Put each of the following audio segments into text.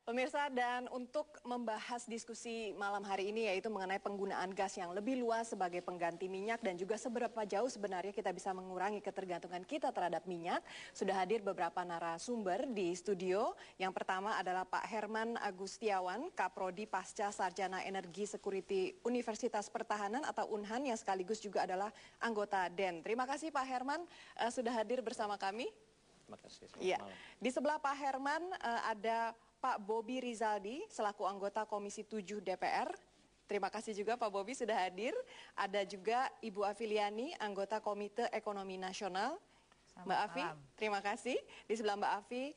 Pemirsa, dan untuk membahas diskusi malam hari ini yaitu mengenai penggunaan gas yang lebih luas sebagai pengganti minyak dan juga seberapa jauh sebenarnya kita bisa mengurangi ketergantungan kita terhadap minyak, sudah hadir beberapa narasumber di studio. Yang pertama adalah Pak Herman Agustiawan, Kaprodi Pasca Sarjana Energi Security Universitas Pertahanan atau UNHAN yang sekaligus juga adalah anggota DEN. Terima kasih Pak Herman sudah hadir bersama kami. Terima kasih. Ya. Di sebelah Pak Herman ada Pak Bobi Rizaldi selaku anggota Komisi 7 DPR. Terima kasih juga Pak Bobi sudah hadir. Ada juga Ibu Afiliani, anggota Komite Ekonomi Nasional. Mbak Afi, terima kasih. Di sebelah Mbak Afi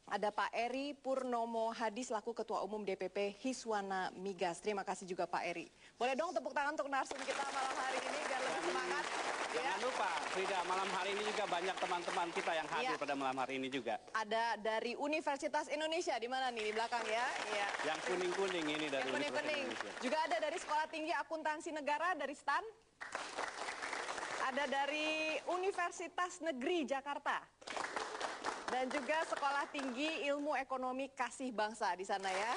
ada Pak Eri Purnomo Hadi selaku Ketua Umum DPP Hiswana Migas. Terima kasih juga Pak Eri. Boleh dong tepuk tangan untuk narsum kita malam hari ini biar lebih semangat. Jangan lupa, Frida, malam hari ini juga banyak teman-teman kita yang hadir pada malam hari ini juga. Ada dari Universitas Indonesia, di mana nih? Di belakang ya. Yang kuning-kuning ini dari Universitas Indonesia. Juga ada dari Sekolah Tinggi Akuntansi Negara, dari STAN. Ada dari Universitas Negeri Jakarta. Dan juga Sekolah Tinggi Ilmu Ekonomi Kasih Bangsa di sana ya.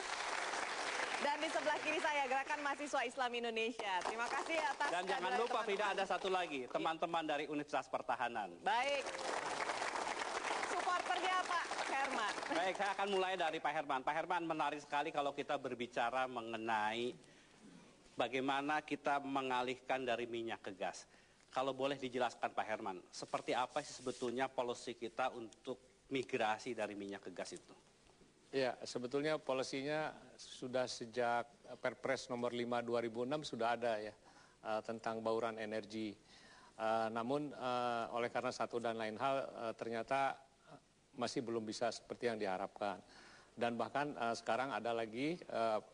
Dan di sebelah kiri saya Gerakan Mahasiswa Islam Indonesia. Terima kasih atas. Dan jangan lupa Frida, ada satu lagi, teman-teman dari Universitas Pertahanan. Baik. Supporternya Pak Herman. Baik, saya akan mulai dari Pak Herman. Pak Herman, menarik sekali kalau kita berbicara mengenai bagaimana kita mengalihkan dari minyak ke gas. Kalau boleh dijelaskan Pak Herman, seperti apa sih sebetulnya policy kita untuk migrasi dari minyak ke gas itu? Ya, sebetulnya polisinya sudah sejak Perpres nomor 5 2006 sudah ada ya tentang bauran energi. Namun oleh karena satu dan lain hal ternyata masih belum bisa seperti yang diharapkan. Dan bahkan sekarang ada lagi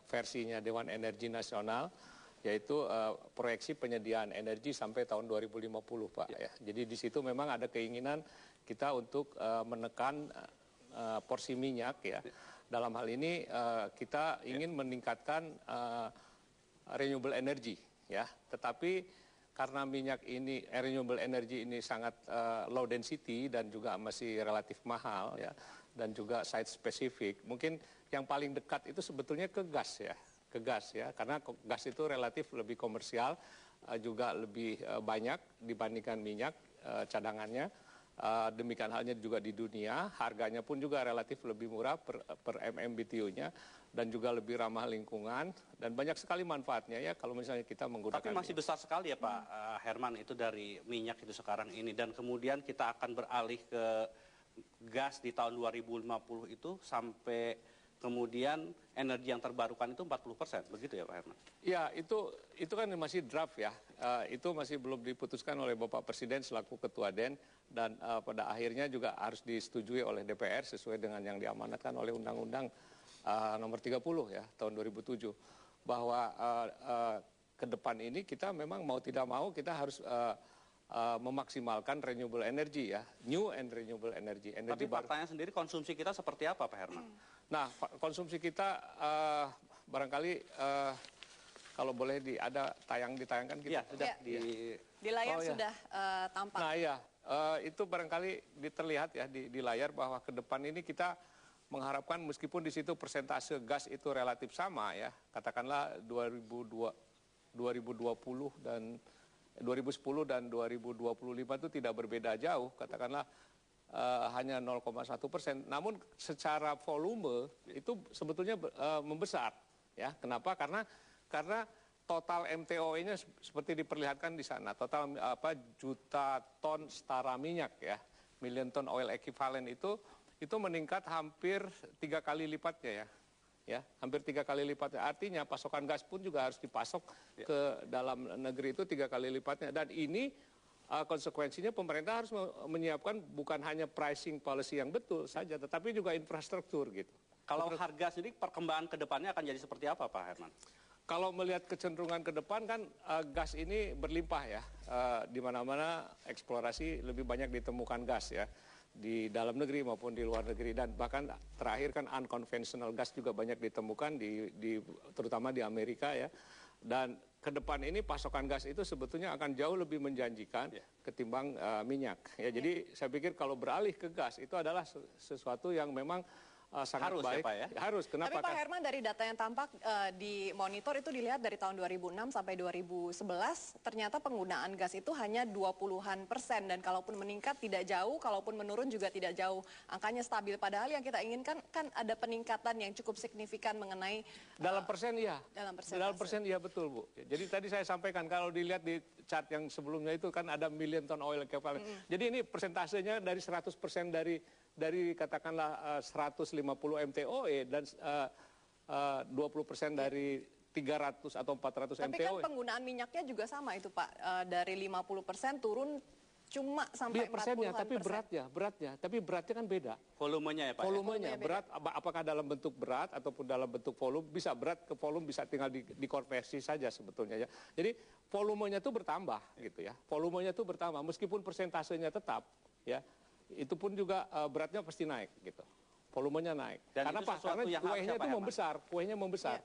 versinya Dewan Energi Nasional yaitu proyeksi penyediaan energi sampai tahun 2050 Pak ya. Jadi di situ memang ada keinginan kita untuk menekan porsi minyak ya. Dalam hal ini kita ingin meningkatkan renewable energy ya. Tetapi karena minyak ini renewable energy ini sangat low density dan juga masih relatif mahal ya dan juga site specific. Mungkin yang paling dekat itu sebetulnya ke gas ya. Karena gas itu relatif lebih komersial juga lebih banyak dibandingkan minyak cadangannya. Demikian halnya juga di dunia, harganya pun juga relatif lebih murah per MMBTU-nya dan juga lebih ramah lingkungan dan banyak sekali manfaatnya ya kalau misalnya kita menggunakan. Tapi masih besar sekali ya Pak Herman itu dari minyak itu sekarang ini dan kemudian kita akan beralih ke gas di tahun 2050 itu sampai kemudian energi yang terbarukan itu 40%, begitu ya Pak Herman? Ya, itu kan masih draft ya. Itu masih belum diputuskan oleh Bapak Presiden selaku Ketua DEN dan pada akhirnya juga harus disetujui oleh DPR sesuai dengan yang diamanatkan oleh Undang-Undang nomor 30 ya tahun 2007 bahwa ke depan ini kita memang mau tidak mau kita harus memaksimalkan renewable energy ya, new and renewable energy. Tapi faktanya sendiri konsumsi kita seperti apa Pak Herman? Nah, konsumsi kita barangkali kalau boleh ditayangkan kita. Iya, sudah di layar sudah tampak. Nah, iya, itu barangkali terlihat ya di layar bahwa ke depan ini kita mengharapkan meskipun di situ persentase gas itu relatif sama ya, katakanlah 2010 dan 2025 itu tidak berbeda jauh, katakanlah hanya 0,1%. Namun secara volume itu sebetulnya membesar, ya. Kenapa? Karena total MTO-nya seperti diperlihatkan di sana, total juta ton setara minyak ya, million ton oil equivalent itu meningkat hampir 3 kali lipatnya ya. Ya, hampir 3 kali lipatnya. Artinya pasokan gas pun juga harus dipasok ke dalam negeri itu 3 kali lipatnya. Dan ini konsekuensinya pemerintah harus menyiapkan bukan hanya pricing policy yang betul saja, tetapi juga infrastruktur gitu. Kalau harga sendiri perkembangan ke depannya akan jadi seperti apa Pak Herman? Kalau melihat kecenderungan ke depan kan gas ini berlimpah ya. Di mana-mana eksplorasi lebih banyak ditemukan gas ya. Di dalam negeri maupun di luar negeri dan bahkan terakhir kan unconventional gas juga banyak ditemukan terutama di Amerika ya. Dan ke depan ini pasokan gas itu sebetulnya akan jauh lebih menjanjikan ketimbang minyak ya. Jadi saya pikir kalau beralih ke gas itu adalah sesuatu yang memang sangat Harus ya, baik. Pak, ya? Harus. Kenapa? Tapi Pak Herman, dari data yang tampak di monitor itu dilihat dari tahun 2006 sampai 2011 ternyata penggunaan gas itu hanya 20-an% dan kalaupun meningkat tidak jauh, kalaupun menurun juga tidak jauh. Angkanya stabil, padahal yang kita inginkan kan ada peningkatan yang cukup signifikan mengenai Dalam persen iya. dalam Dalam persen iya betul, Bu. Jadi tadi saya sampaikan kalau dilihat di chart yang sebelumnya itu kan ada million ton oil equivalent. Jadi ini persentasenya dari 100% dari katakanlah 150 MTOE dan 20% dari 300 atau 400 Tapi kan MTOE. penggunaan minyaknya juga sama itu Pak, dari 50% turun cuma sampai Dia persennya, 40-an tapi beratnya kan beda. Volumenya ya Pak? Volumenya Volumenya berat, apakah dalam bentuk berat ataupun dalam bentuk volume, bisa berat ke volume bisa tinggal dikonversi saja sebetulnya ya. Jadi volumenya itu bertambah gitu ya. Volumenya itu bertambah meskipun persentasenya tetap ya. Itu pun juga beratnya pasti naik gitu. Volumenya naik. Dan Karena itu apa? sesuatu Karena yang harus kuehnya apa, itu Herman? membesar, kuehnya membesar.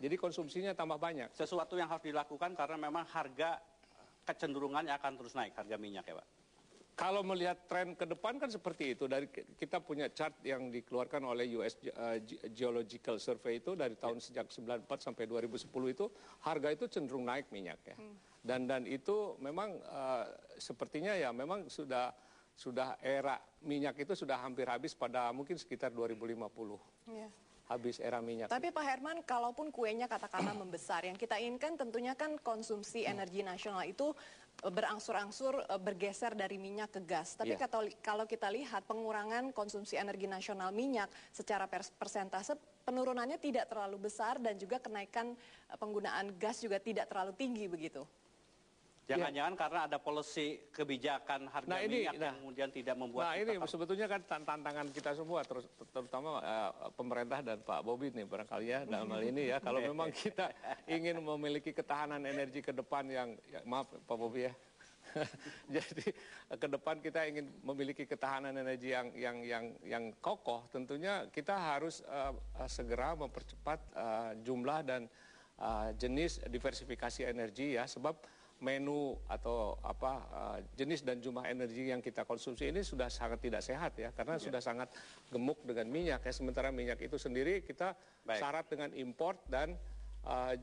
Jadi konsumsinya tambah banyak. Sesuatu yang harus dilakukan karena memang harga kecenderungannya akan terus naik, harga minyak ya Pak? Kalau melihat tren ke depan kan seperti itu. Dari kita punya chart yang dikeluarkan oleh US Geological Survey itu dari tahun sejak 94 sampai 2010 itu harga itu cenderung naik minyak ya. Dan itu memang sepertinya ya memang sudah era minyak itu sudah hampir habis pada mungkin sekitar 2050. Ya. Habis era minyak. Tapi Pak Herman, kalaupun kuenya katakanlah membesar, yang kita inginkan tentunya kan konsumsi energi nasional itu berangsur-angsur bergeser dari minyak ke gas. Tapi kalau kita lihat pengurangan konsumsi energi nasional minyak secara persentase penurunannya tidak terlalu besar dan juga kenaikan penggunaan gas juga tidak terlalu tinggi begitu. Jangan-jangan karena ada policy kebijakan harga minyak yang kemudian tidak membuat ini sebetulnya kan tantangan kita semua, terutama pemerintah dan Pak Bobi nih barangkali ya dalam hal ini ya. Kalau memang kita ingin memiliki ketahanan energi ke depan yang maaf Pak Bobi ya. Jadi ke depan kita ingin memiliki ketahanan energi yang kokoh, tentunya kita harus segera mempercepat jumlah dan jenis diversifikasi energi ya, sebab menu atau jenis dan jumlah energi yang kita konsumsi ini sudah sangat tidak sehat ya, karena sudah sangat gemuk dengan minyak ya. Sementara minyak itu sendiri kita syarat dengan import dan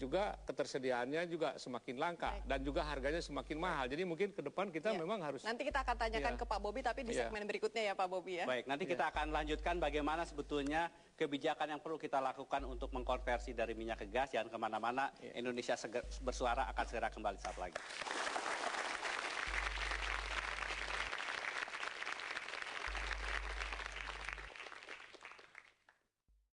juga ketersediaannya juga semakin langka dan juga harganya semakin mahal. Jadi mungkin ke depan kita memang harus. Nanti kita akan tanyakan ke Pak Bobi, tapi di segmen berikutnya ya Pak Bobi ya. Baik, nanti kita akan lanjutkan bagaimana sebetulnya kebijakan yang perlu kita lakukan untuk mengkonversi dari minyak ke gas. Jangan kemana-mana, Indonesia Bersuara akan segera kembali saat lagi.